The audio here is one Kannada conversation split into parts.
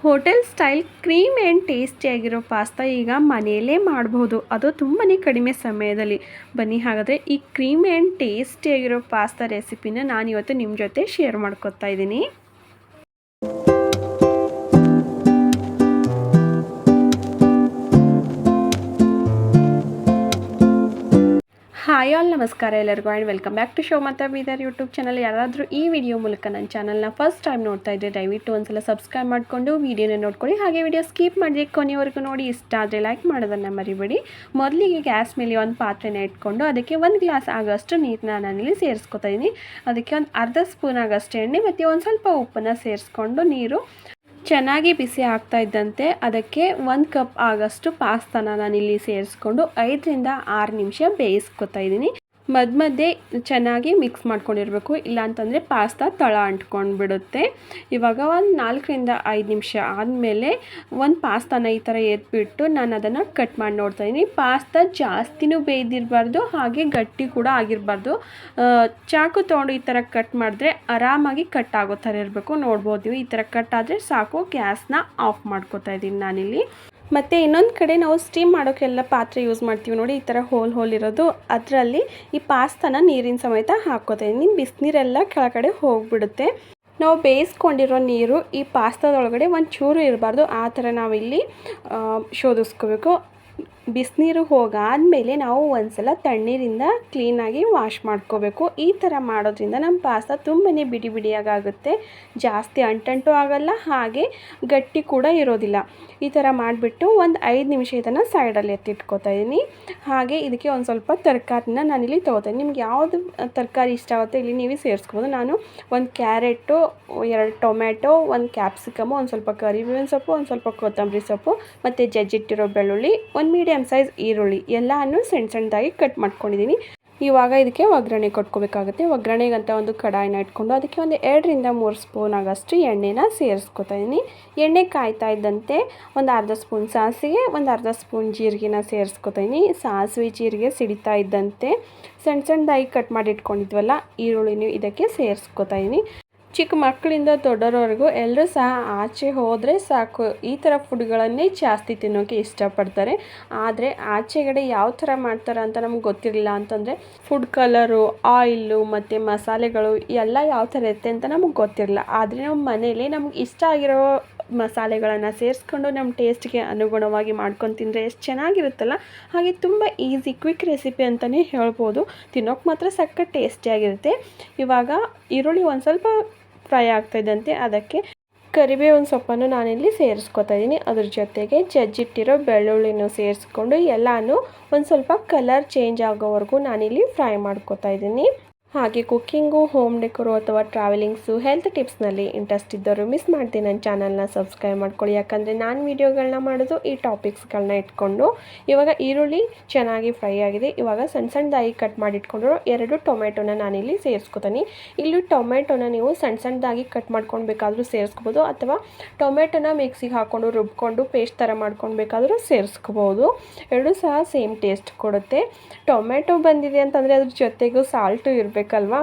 ಹೋಟೆಲ್ ಸ್ಟೈಲ್ ಕ್ರೀಮ್ ಆ್ಯಂಡ್ ಟೇಸ್ಟಿಯಾಗಿರೋ ಪಾಸ್ತಾ ಈಗ ಮನೆಯಲ್ಲೇ ಮಾಡ್ಬೋದು, ಅದು ತುಂಬಾ ಕಡಿಮೆ ಸಮಯದಲ್ಲಿ. ಬನ್ನಿ ಹಾಗಾದರೆ ಈ ಕ್ರೀಮ್ ಆ್ಯಂಡ್ ಟೇಸ್ಟಿಯಾಗಿರೋ ಪಾಸ್ತಾ ರೆಸಿಪಿನ ನಾನಿವತ್ತು ನಿಮ್ಮ ಜೊತೆ ಶೇರ್ ಮಾಡ್ಕೊತಾ ಇದ್ದೀನಿ. ಹಾಯ್ ಆಲ್, ನಮಸ್ಕಾರ ಎಲ್ಲರಿಗೂ and welcome back to Shomata Bidar YouTube channel. ಯಾರಾದರೂ ಈ ವಿಡಿಯೋ ಮೂಲಕ ನನ್ನ ಚಾನಲ್ನ ಫಸ್ಟ್ ಟೈಮ್ ನೋಡ್ತಾ ಇದ್ದರೆ ದಯವಿಟ್ಟು ಒಂದ್ಸಲ ಸಬ್ಸ್ಕ್ರೈಬ್ ಮಾಡಿಕೊಂಡು ವಿಡಿಯೋನ ನೋಡ್ಕೊಳ್ಳಿ. ಹಾಗೆ ವಿಡಿಯೋ ಸ್ಕಿಪ್ ಮಾಡಿ ಕೊನೆವರೆಗೂ ನೋಡಿ. ಇಷ್ಟ ಆದರೆ ಲೈಕ್ ಮಾಡೋದನ್ನು ಮರಿಬೇಡಿ. ಮೊದಲಿಗೆ ಗ್ಯಾಸ್ ಮೇಲೆ ಒಂದು ಪಾತ್ರೆನ ಇಟ್ಕೊಂಡು ಅದಕ್ಕೆ 1 ಗ್ಲಾಸ್ ಆಗೋಷ್ಟು ನೀರನ್ನ ನಾನಿಲ್ಲಿ ಸೇರಿಸ್ಕೊತಾ ಇದ್ದೀನಿ. ಅದಕ್ಕೆ ಒಂದು ಅರ್ಧ ಸ್ಪೂನ್ ಆಗೋಷ್ಟು ಎಣ್ಣೆ ಮತ್ತು ಒಂದು ಸ್ವಲ್ಪ ಉಪ್ಪನ್ನು ಸೇರಿಸ್ಕೊಂಡು ನೀರು ಚೆನ್ನಾಗಿ ಬಿಸಿ ಆಗ್ತಾ ಇದ್ದಂತೆ ಅದಕ್ಕೆ 1 ಕಪ್ ಆಗೋಷ್ಟು ಪಾಸ್ತಾನ ನಾನಿಲ್ಲಿ ಸೇರಿಸ್ಕೊಂಡು 5ರಿಂದ 6 ನಿಮಿಷ ಬೇಯಿಸ್ಕೊತಾ ಇದ್ದೀನಿ. ಮಧ್ಯೆ ಚೆನ್ನಾಗಿ ಮಿಕ್ಸ್ ಮಾಡ್ಕೊಂಡಿರಬೇಕು, ಇಲ್ಲಾಂತಂದರೆ ಪಾಸ್ತಾ ತಳ ಅಂಟ್ಕೊಂಡು ಬಿಡುತ್ತೆ. ಇವಾಗ ಒಂದು 4ರಿಂದ 5 ನಿಮಿಷ ಆದಮೇಲೆ ಒಂದು ಪಾಸ್ತಾನ ಈ ಥರ ಎತ್ಬಿಟ್ಟು ನಾನು ಅದನ್ನು ಕಟ್ ಮಾಡಿ ನೋಡ್ತಾ ಇದ್ದೀನಿ. ಪಾಸ್ತಾ ಜಾಸ್ತಿನೂ ಬೇಯ್ದಿರಬಾರ್ದು, ಹಾಗೆ ಗಟ್ಟಿ ಕೂಡ ಆಗಿರಬಾರ್ದು. ಚಾಕು ತೊಗೊಂಡು ಈ ಥರ ಕಟ್ ಮಾಡಿದ್ರೆ ಆರಾಮಾಗಿ ಕಟ್ ಆಗೋ ಥರ ಇರಬೇಕು. ನೋಡ್ಬೋದು ನೀವು, ಈ ಥರ ಕಟ್ ಆದರೆ ಸಾಕು. ಗ್ಯಾಸ್ನ ಆಫ್ ಮಾಡ್ಕೊತಾ ಇದ್ದೀನಿ ನಾನಿಲ್ಲಿ. ಮತ್ತು ಇನ್ನೊಂದು ಕಡೆ ನಾವು ಸ್ಟೀಮ್ ಮಾಡೋಕ್ಕೆಲ್ಲ ಪಾತ್ರೆ ಯೂಸ್ ಮಾಡ್ತೀವಿ ನೋಡಿ, ಈ ಥರ ಹೋಲ್ ಇರೋದು. ಅದರಲ್ಲಿ ಈ ಪಾಸ್ತಾನ ನೀರಿನ ಸಮೇತ ಹಾಕ್ಕೋತಾ ಇದ್ದೀನಿ. ಬಿಸಿನೀರೆಲ್ಲ ಕೆಳಗಡೆ ಹೋಗಿಬಿಡುತ್ತೆ. ನಾವು ಬೇಯಿಸ್ಕೊಂಡಿರೋ ನೀರು ಈ ಪಾಸ್ತಾದೊಳಗಡೆ ಒಂದು ಚೂರು ಇರಬಾರ್ದು, ಆ ಥರ ನಾವಿಲ್ಲಿ ಶೋಧಿಸ್ಕೋಬೇಕು. ಬಿಸಿನೀರು ಹೋಗಾದಮೇಲೆ ನಾವು ಒಂದ್ಸಲ ತಣ್ಣೀರಿಂದ ಕ್ಲೀನಾಗಿ ವಾಶ್ ಮಾಡ್ಕೋಬೇಕು. ಈ ಥರ ಮಾಡೋದ್ರಿಂದ ನಮ್ಮ ಪಾಸ್ತಾ ತುಂಬಾ ಬಿಡಿಯಾಗುತ್ತೆ, ಜಾಸ್ತಿ ಅಂಟಂಟು ಆಗಲ್ಲ, ಹಾಗೆ ಗಟ್ಟಿ ಕೂಡ ಇರೋದಿಲ್ಲ. ಈ ಥರ ಮಾಡಿಬಿಟ್ಟು ಒಂದು 5 ನಿಮಿಷ ಇದನ್ನು ಸೈಡಲ್ಲಿ ಎತ್ತಿಟ್ಕೋತಾ ಇದ್ದೀನಿ. ಹಾಗೆ ಇದಕ್ಕೆ ಒಂದು ಸ್ವಲ್ಪ ತರಕಾರಿನ ನಾನಿಲ್ಲಿ ತೊಗೋತೀನಿ. ನಿಮ್ಗೆ ಯಾವುದು ತರಕಾರಿ ಇಷ್ಟ ಆಗುತ್ತೆ ಇಲ್ಲಿ ನೀವು ಸೇರಿಸ್ಬೋದು. ನಾನು ಒಂದು ಕ್ಯಾರೆಟು, 2 ಟೊಮ್ಯಾಟೊ, 1 ಕ್ಯಾಪ್ಸಿಕಮು, ಒಂದು ಸ್ವಲ್ಪ ಕರಿಬೇವಿನ ಸೊಪ್ಪು, ಒಂದು ಸ್ವಲ್ಪ ಕೊತ್ತಂಬರಿ ಸೊಪ್ಪು ಮತ್ತು ಜಜ್ಜಿಟ್ಟಿರೋ ಬೆಳ್ಳುಳ್ಳಿ, 1 ಮೀಡಿಯಮ್ ಸೈಜ್ ಈರುಳ್ಳಿ ಎಲ್ಲನೂ ಸಣ್ಣದಾಗಿ ಕಟ್ ಮಾಡ್ಕೊಂಡಿದ್ದೀನಿ. ಇವಾಗ ಇದಕ್ಕೆ ಒಗ್ಗರಣೆ ಕೊಟ್ಕೋಬೇಕಾಗುತ್ತೆ. ಒಗ್ಗರಣೆಗಂತ ಒಂದು ಕಡಾಯಿನ ಇಟ್ಕೊಂಡು ಅದಕ್ಕೆ ಒಂದು 2ರಿಂದ 3 ಸ್ಪೂನ್ ಆಗೋಷ್ಟು ಎಣ್ಣೆನ ಸೇರಿಸ್ಕೊತಾ ಇದ್ದೀನಿ. ಎಣ್ಣೆ ಕಾಯ್ತಾ ಇದ್ದಂತೆ ಒಂದು ಅರ್ಧ ಸ್ಪೂನ್ ಸಾಸಿವೆ, ಒಂದು ಅರ್ಧ ಸ್ಪೂನ್ ಜೀರಿಗೆನ ಸೇರಿಸ್ಕೊತಾ ಇದ್ದೀನಿ. ಸಾಸಿವೆ ಜೀರಿಗೆ ಸಿಡಿತಾ ಇದ್ದಂತೆ ಸಣ್ಣದಾಗಿ ಕಟ್ ಮಾಡಿ ಇಟ್ಕೊಂಡಿದ್ವಲ್ಲ ಈರುಳ್ಳಿನೂ ಇದಕ್ಕೆ ಸೇರಿಸ್ಕೊತಾ ಇದ್ದೀನಿ. ಚಿಕ್ಕ ಮಕ್ಕಳಿಂದ ದೊಡ್ಡರವರೆಗೂ ಎಲ್ಲರೂ ಸಹ ಆಚೆ ಹೋದರೆ ಸಾಕು ಈ ಥರ ಫುಡ್ಗಳನ್ನೇ ಜಾಸ್ತಿ ತಿನ್ನೋಕ್ಕೆ ಇಷ್ಟಪಡ್ತಾರೆ. ಆದರೆ ಆಚೆಗಡೆ ಯಾವ ಥರ ಮಾಡ್ತಾರೆ ಅಂತ ನಮ್ಗೆ ಗೊತ್ತಿರಲಿಲ್ಲ ಅಂತಂದರೆ ಫುಡ್ ಕಲರು, ಆಯಿಲು ಮತ್ತು ಮಸಾಲೆಗಳು ಎಲ್ಲ ಯಾವ ಥರ ಇರುತ್ತೆ ಅಂತ ನಮಗೆ ಗೊತ್ತಿರಲ್ಲ. ಆದರೆ ನಾವು ಮನೇಲಿ ನಮ್ಗೆ ಇಷ್ಟ ಆಗಿರೋ ಮಸಾಲೆಗಳನ್ನು ಸೇರಿಸ್ಕೊಂಡು ನಮ್ಮ ಟೇಸ್ಟ್ಗೆ ಅನುಗುಣವಾಗಿ ಮಾಡ್ಕೊಂಡು ತಿಂದರೆ ಎಷ್ಟು ಚೆನ್ನಾಗಿರುತ್ತಲ್ಲ. ಹಾಗೆ ತುಂಬ ಈಸಿ ಕ್ವಿಕ್ ರೆಸಿಪಿ ಅಂತಲೇ ಹೇಳ್ಬೋದು. ತಿನ್ನೋಕೆ ಮಾತ್ರ ಸಕ್ಕ ಟೇಸ್ಟಿಯಾಗಿರುತ್ತೆ. ಇವಾಗ ಈರುಳ್ಳಿ ಒಂದು ಸ್ವಲ್ಪ ಫ್ರೈ ಆಗ್ತಾಯಿದ್ದಂತೆ ಅದಕ್ಕೆ ಕರಿಬೇವಿನ ಸೊಪ್ಪನ್ನು ನಾನಿಲ್ಲಿ ಸೇರಿಸ್ಕೊತಾ ಇದ್ದೀನಿ. ಅದ್ರ ಜೊತೆಗೆ ಜಜ್ಜಿಟ್ಟಿರೋ ಬೆಳ್ಳುಳ್ಳಿನೂ ಸೇರಿಸ್ಕೊಂಡು ಎಲ್ಲನೂ ಒಂದು ಸ್ವಲ್ಪ ಕಲರ್ ಚೇಂಜ್ ಆಗೋವರೆಗೂ ನಾನಿಲ್ಲಿ ಫ್ರೈ ಮಾಡ್ಕೊತಾ ಇದ್ದೀನಿ. ಹಾಗೆ ಕುಕ್ಕಿಂಗು, ಹೋಮ್ ಡೆಕೋರು ಅಥವಾ ಟ್ರಾವೆಲಿಂಗ್ಸು, ಹೆಲ್ತ್ ಟಿಪ್ಸ್ನಲ್ಲಿ ಇಂಟ್ರೆಸ್ಟ್ ಇದ್ದವರು ಮಿಸ್ ಮಾಡ್ತೀನಿ ನನ್ನ ಚಾನಲ್ನ ಸಬ್ಸ್ಕ್ರೈಬ್ ಮಾಡ್ಕೊಳ್ಳಿ. ಯಾಕಂದರೆ ನಾನು ವೀಡಿಯೋಗಳನ್ನ ಮಾಡೋದು ಈ ಟಾಪಿಕ್ಸ್ಗಳನ್ನ ಇಟ್ಕೊಂಡು. ಇವಾಗ ಈರುಳ್ಳಿ ಚೆನ್ನಾಗಿ ಫ್ರೈ ಆಗಿದೆ. ಇವಾಗ ಸಣ್ಣದಾಗಿ ಕಟ್ ಮಾಡಿ ಇಟ್ಕೊಂಡಿರೋ 2 ಟೊಮೆಟೊನ ನಾನಿಲ್ಲಿ ಸೇರಿಸ್ಕೊತೀನಿ. ಇಲ್ಲಿ ಟೊಮೆಟೊನ ನೀವು ಸಣ್ಣದಾಗಿ ಕಟ್ ಮಾಡ್ಕೊಳ್ಬೇಕಾದ್ರೂ ಸೇರಿಸ್ಕೋಬೋದು, ಅಥವಾ ಟೊಮೆಟೊನ ಮಿಕ್ಸಿಗೆ ಹಾಕ್ಕೊಂಡು ರುಬ್ಕೊಂಡು ಪೇಸ್ಟ್ ಥರ ಮಾಡ್ಕೊಳ್ಬೇಕಾದ್ರೂ ಸೇರಿಸ್ಕೋಬೋದು. ಎರಡೂ ಸಹ ಸೇಮ್ ಟೇಸ್ಟ್ ಕೊಡುತ್ತೆ. ಟೊಮೆಟೊ ಬಂದಿದೆ ಅಂತಂದರೆ ಅದ್ರ ಜೊತೆಗೂ ಸಾಲ್ಟು ಇರಬೇಕಲ್ವಾ.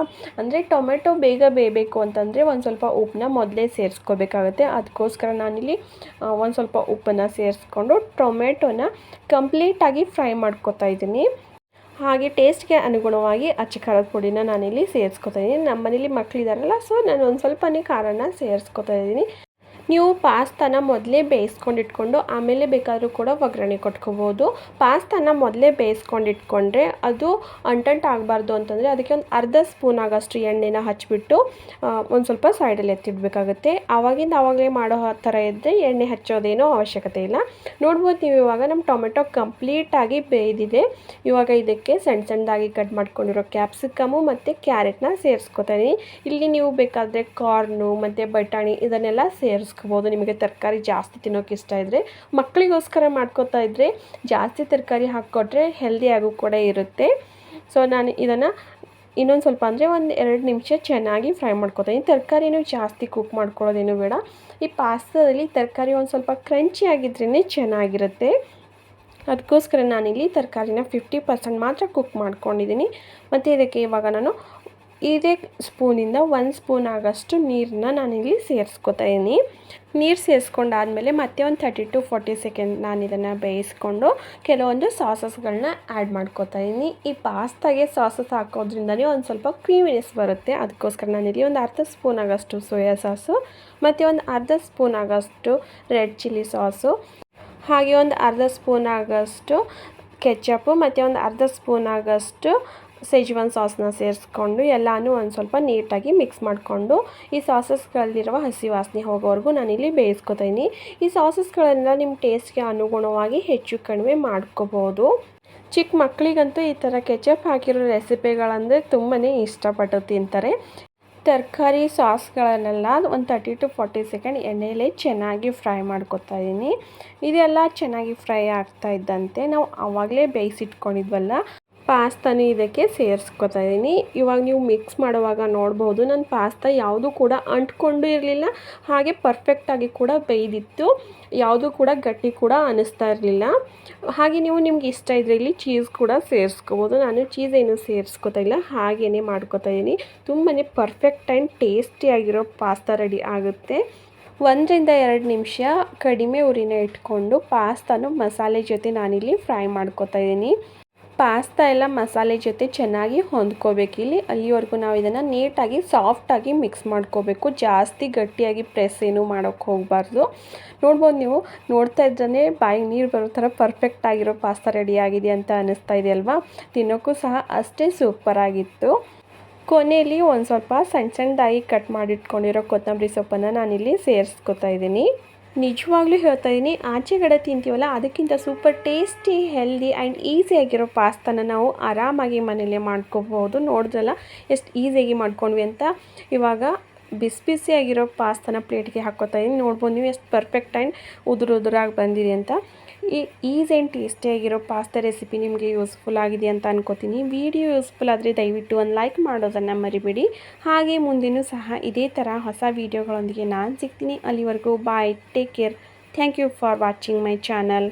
ಅಂದರೆ ಟೊಮೆಟೊ ಬೇಗ ಬೇಯಬೇಕು ಅಂತಂದರೆ ಒಂದು ಸ್ವಲ್ಪ ಉಪ್ಪನ್ನ ಮೊದಲೇ ಸೇರಿಸ್ಕೋಬೇಕಾಗುತ್ತೆ. ಅದಕ್ಕೋಸ್ಕರ ನಾನಿಲ್ಲಿ ಒಂದು ಸ್ವಲ್ಪ ಉಪ್ಪನ್ನು ಸೇರಿಸ್ಕೊಂಡು ಟೊಮೆಟೊನ ಕಂಪ್ಲೀಟಾಗಿ ಫ್ರೈ ಮಾಡ್ಕೊತಾ ಇದ್ದೀನಿ. ಹಾಗೆ ಟೇಸ್ಟ್ಗೆ ಅನುಗುಣವಾಗಿ ಅಚ್ಚ ಖಾರದ ಪುಡಿನ ನಾನಿಲ್ಲಿ ಸೇರಿಸ್ಕೊತಾ ಇದ್ದೀನಿ. ನಮ್ಮ ಮನೇಲಿ ಮಕ್ಕಳಿದಾರಲ್ಲ, ಸೊ ನಾನು ಒಂದು ಸ್ವಲ್ಪನೇ ಖಾರನ ಸೇರಿಸ್ಕೊತಾ ಇದ್ದೀನಿ. ನೀವು ಪಾಸ್ತಾನ ಮೊದಲೇ ಬೇಯಿಸ್ಕೊಂಡಿಟ್ಕೊಂಡು ಆಮೇಲೆ ಬೇಕಾದರೂ ಕೂಡ ಒಗ್ಗರಣೆ ಕೊಟ್ಕೋಬೋದು. ಪಾಸ್ತಾನ ಮೊದಲೇ ಬೇಯಿಸ್ಕೊಂಡಿಟ್ಕೊಂಡ್ರೆ ಅದು ಅಂಟಂಟು ಆಗಬಾರ್ದು ಅಂತಂದರೆ ಅದಕ್ಕೆ ಒಂದು ಅರ್ಧ ಸ್ಪೂನ್ ಆಗೋಷ್ಟು ಎಣ್ಣೆನ ಹಚ್ಬಿಟ್ಟು ಒಂದು ಸ್ವಲ್ಪ ಸೈಡಲ್ಲಿ ಎತ್ತಿಡಬೇಕಾಗುತ್ತೆ. ಆವಾಗಲೇ ಮಾಡೋ ಥರ ಇದ್ದರೆ ಎಣ್ಣೆ ಹಚ್ಚೋದೇನೋ ಅವಶ್ಯಕತೆ ಇಲ್ಲ. ನೋಡ್ಬೋದು ನೀವು, ಇವಾಗ ನಮ್ಮ ಟೊಮೆಟೊ ಕಂಪ್ಲೀಟಾಗಿ ಬೇಯ್ದಿದೆ. ಇವಾಗ ಇದಕ್ಕೆ ಸಣ್ಣದಾಗಿ ಕಟ್ ಮಾಡ್ಕೊಂಡಿರೋ ಕ್ಯಾಪ್ಸಿಕಮು ಮತ್ತು ಕ್ಯಾರೆಟ್ನ ಸೇರಿಸ್ಕೊತಾ ಇದ್ದೀನಿ. ಇಲ್ಲಿ ನೀವು ಬೇಕಾದರೆ ಕಾರ್ನು ಮತ್ತು ಬಟಾಣಿ ಇದನ್ನೆಲ್ಲ ಸೇರಿಸ್ಕೋಬೋದು. ನಿಮಗೆ ತರಕಾರಿ ಜಾಸ್ತಿ ತಿನ್ನೋಕೆ ಇಷ್ಟ ಇದ್ದರೆ, ಮಕ್ಕಳಿಗೋಸ್ಕರ ಮಾಡ್ಕೋತಾ ಇದ್ದರೆ ಜಾಸ್ತಿ ತರಕಾರಿ ಹಾಕ್ಕೊಟ್ರೆ ಹೆಲ್ದಿಯಾಗೂ ಕೂಡ ಇರುತ್ತೆ. ಸೊ ನಾನು ಇದನ್ನು ಇನ್ನೊಂದು ಸ್ವಲ್ಪ ಅಂದರೆ ಒಂದು 2 ನಿಮಿಷ ಚೆನ್ನಾಗಿ ಫ್ರೈ ಮಾಡ್ಕೊತೀನಿ. ತರಕಾರಿನೂ ಜಾಸ್ತಿ ಕುಕ್ ಮಾಡ್ಕೊಳ್ಳೋದೇನು ಬೇಡ. ಈ ಪಾಸ್ತಾದಲ್ಲಿ ತರಕಾರಿ ಒಂದು ಸ್ವಲ್ಪ ಕ್ರಂಚಿ ಆಗಿದ್ರೇ ಚೆನ್ನಾಗಿರುತ್ತೆ. ಅದಕ್ಕೋಸ್ಕರ ನಾನಿಲ್ಲಿ ತರಕಾರಿನ 50% ಮಾತ್ರ ಕುಕ್ ಮಾಡ್ಕೊಂಡಿದ್ದೀನಿ. ಮತ್ತು ಇದಕ್ಕೆ ಇವಾಗ ನಾನು ಇದೇ ಸ್ಪೂನಿಂದ 1 ಸ್ಪೂನ್ ಆಗೋಷ್ಟು ನೀರನ್ನ ನಾನಿಲ್ಲಿ ಸೇರಿಸ್ಕೊತಾ ಇದ್ದೀನಿ. ನೀರು ಸೇರಿಸ್ಕೊಂಡಾದಮೇಲೆ ಮತ್ತೆ ಒಂದು 30 to 40 ಸೆಕೆಂಡ್ ನಾನು ಇದನ್ನು ಬೇಯಿಸ್ಕೊಂಡು ಕೆಲವೊಂದು ಸಾಸಸ್ಗಳನ್ನ ಆ್ಯಡ್ ಮಾಡ್ಕೊತಾ ಇದ್ದೀನಿ. ಈ ಪಾಸ್ತಾಗೆ ಸಾಸಸ್ ಹಾಕೋದ್ರಿಂದನೇ ಒಂದು ಸ್ವಲ್ಪ ಕ್ರೀಮಿನೆಸ್ ಬರುತ್ತೆ. ಅದಕ್ಕೋಸ್ಕರ ನಾನಿಲ್ಲಿ ಒಂದು ಅರ್ಧ ಸ್ಪೂನ್ ಆಗೋಷ್ಟು ಸೋಯಾ ಸಾಸು ಮತ್ತು ಒಂದು ಅರ್ಧ ಸ್ಪೂನ್ ಆಗೋಷ್ಟು ರೆಡ್ ಚಿಲ್ಲಿ ಸಾಸು, ಹಾಗೆ ಒಂದು ಅರ್ಧ ಸ್ಪೂನ್ ಆಗೋಷ್ಟು ಕೆಚಪ್ಪು ಮತ್ತು ಒಂದು ಅರ್ಧ ಸ್ಪೂನ್ ಆಗೋಷ್ಟು ಸೆಜ್ವಾನ್ ಸಾಸ್ನ ಸೇರಿಸ್ಕೊಂಡು ಎಲ್ಲನೂ ಒಂದು ಸ್ವಲ್ಪ ನೀಟಾಗಿ ಮಿಕ್ಸ್ ಮಾಡಿಕೊಂಡು ಈ ಸಾಸಸ್ಗಳಲ್ಲಿರುವ ಹಸಿ ವಾಸನೆ ಹೋಗೋವರೆಗೂ ನಾನಿಲ್ಲಿ ಬೇಯಿಸ್ಕೊತಾ ಇದ್ದೀನಿ. ಈ ಸಾಸಸ್ಗಳೆಲ್ಲ ನಿಮ್ಮ ಟೇಸ್ಟ್ಗೆ ಅನುಗುಣವಾಗಿ ಹೆಚ್ಚು ಕಡಿಮೆ ಮಾಡ್ಕೋಬೋದು. ಚಿಕ್ಕ ಮಕ್ಕಳಿಗಂತೂ ಈ ಥರ ಕೆಚಪ್ ಹಾಕಿರೋ ರೆಸಿಪಿಗಳಂದರೆ ತುಂಬಾ ಇಷ್ಟಪಟ್ಟು ತಿಂತಾರೆ. ತರಕಾರಿ ಸಾಸ್ಗಳನ್ನೆಲ್ಲ ಒಂದು 30 to 40 ಸೆಕೆಂಡ್ ಎಣ್ಣೆಯಲ್ಲೇ ಚೆನ್ನಾಗಿ ಫ್ರೈ ಮಾಡ್ಕೊತಾ ಇದ್ದೀನಿ. ಇದೆಲ್ಲ ಚೆನ್ನಾಗಿ ಫ್ರೈ ಆಗ್ತಾ ಇದ್ದಂತೆ ನಾವು ಆವಾಗಲೇ ಬೇಯಿಸಿಟ್ಕೊಂಡಿದ್ವಲ್ಲ ಪಾಸ್ತಾನು ಇದಕ್ಕೆ ಸೇರಿಸ್ಕೊತಾ ಇದ್ದೀನಿ. ಇವಾಗ ನೀವು ಮಿಕ್ಸ್ ಮಾಡುವಾಗ ನೋಡ್ಬೋದು ನನ್ನ ಪಾಸ್ತಾ ಯಾವುದೂ ಕೂಡ ಅಂಟ್ಕೊಂಡು ಇರಲಿಲ್ಲ, ಹಾಗೆ ಪರ್ಫೆಕ್ಟಾಗಿ ಕೂಡ ಬೇಯ್ದಿತ್ತು. ಯಾವುದೂ ಕೂಡ ಗಟ್ಟಿ ಕೂಡ ಅನ್ನಿಸ್ತಾ ಇರಲಿಲ್ಲ. ಹಾಗೆ ನೀವು ನಿಮ್ಗೆ ಇಷ್ಟ ಇದ್ದರೆ ಇಲ್ಲಿ ಚೀಸ್ ಕೂಡ ಸೇರಿಸ್ಕೋಬೋದು. ನಾನು ಚೀಸ್ ಏನು ಸೇರಿಸ್ಕೊತಾ ಇಲ್ಲ, ಹಾಗೇ ಮಾಡ್ಕೊತಾ ಇದ್ದೀನಿ. ತುಂಬಾ ಪರ್ಫೆಕ್ಟ್ ಆ್ಯಂಡ್ ಟೇಸ್ಟಿಯಾಗಿರೋ ಪಾಸ್ತಾ ರೆಡಿ ಆಗುತ್ತೆ. 1 ರಿಂದ 2 ನಿಮಿಷ ಕಡಿಮೆ ಉರಿನ ಇಟ್ಕೊಂಡು ಪಾಸ್ತಾನು ಮಸಾಲೆ ಜೊತೆ ನಾನಿಲ್ಲಿ ಫ್ರೈ ಮಾಡ್ಕೊತಾ ಇದ್ದೀನಿ. ಪಾಸ್ತಾ ಎಲ್ಲ ಮಸಾಲೆ ಜೊತೆ ಚೆನ್ನಾಗಿ ಹೊಂದ್ಕೋಬೇಕಿಲ್ಲಿ. ಅಲ್ಲಿವರೆಗೂ ನಾವು ಇದನ್ನು ನೀಟಾಗಿ ಸಾಫ್ಟಾಗಿ ಮಿಕ್ಸ್ ಮಾಡ್ಕೋಬೇಕು. ಜಾಸ್ತಿ ಗಟ್ಟಿಯಾಗಿ ಪ್ರೆಸ್ ಏನು ಮಾಡೋಕ್ಕೆ ಹೋಗಬಾರ್ದು. ನೋಡ್ಬೋದು, ನೀವು ನೋಡ್ತಾ ಇದ್ರೇ ಬಾಯಿಗೆ ನೀರು ಬರೋ ಥರ ಪರ್ಫೆಕ್ಟ್ ಆಗಿರೋ ಪಾಸ್ತಾ ರೆಡಿ ಆಗಿದೆ ಅಂತ ಅನ್ನಿಸ್ತಾ ಇದೆ ಅಲ್ವಾ. ತಿನ್ನೋಕ್ಕೂ ಸಹ ಅಷ್ಟೇ ಸೂಪರಾಗಿತ್ತು. ಕೊನೆಯಲ್ಲಿ ಒಂದು ಸ್ವಲ್ಪ ಸಣ್ಣದಾಗಿ ಕಟ್ ಮಾಡಿಟ್ಕೊಂಡಿರೋ ಕೊತ್ತಂಬರಿ ಸೊಪ್ಪನ್ನು ನಾನಿಲ್ಲಿ ಸೇರಿಸ್ಕೊತಾ ಇದ್ದೀನಿ. ನಿಜವಾಗ್ಲೂ ಹೇಳ್ತಾ ಇದ್ದೀನಿ, ಆಚೆಗಡೆ ತಿಂತೀವಲ್ಲ ಅದಕ್ಕಿಂತ ಸೂಪರ್ ಟೇಸ್ಟಿ, ಹೆಲ್ದಿ ಆ್ಯಂಡ್ ಈಸಿಯಾಗಿರೋ ಪಾಸ್ತಾನ ನಾವು ಆರಾಮಾಗಿ ಮನೆಯಲ್ಲೇ ಮಾಡ್ಕೋಬೋದು. ನೋಡಿದ್ರಲ್ಲ ಎಷ್ಟು ಈಸಿಯಾಗಿ ಮಾಡ್ಕೊಂಡ್ವಿ ಅಂತ. ಇವಾಗ ಬಿಸಿಯಾಗಿರೋ ಪಾಸ್ತಾನ ಪ್ಲೇಟ್ಗೆ ಹಾಕ್ಕೋತಾ ಇದ್ದೀನಿ. ನೋಡ್ಬೋದು ನೀವು ಎಷ್ಟು ಪರ್ಫೆಕ್ಟ್ ಆ್ಯಂಡ್ ಉದುರಾಗಿ ಬಂದಿದೆ ಅಂತ. ಈ ಈಸಿ ಆ್ಯಂಡ್ ಟೇಸ್ಟಿಯಾಗಿರೋ ಪಾಸ್ತಾ ರೆಸಿಪಿ ನಿಮಗೆ ಯೂಸ್ಫುಲ್ ಆಗಿದೆ ಅಂತ ಅನ್ಕೋತೀನಿ. ವಿಡಿಯೋ ಯೂಸ್ಫುಲ್ ಆದರೆ ದಯವಿಟ್ಟು ಒಂದು ಲೈಕ್ ಮಾಡೋದನ್ನು ಮರಿಬೇಡಿ. ಹಾಗೆ ಮುಂದಿನೂ ಸಹ ಇದೇ ಥರ ಹೊಸ ವೀಡಿಯೋಗಳೊಂದಿಗೆ ನಾನು ಸಿಗ್ತೀನಿ. ಅಲ್ಲಿವರೆಗೂ bye, take care. Thank you for watching my channel.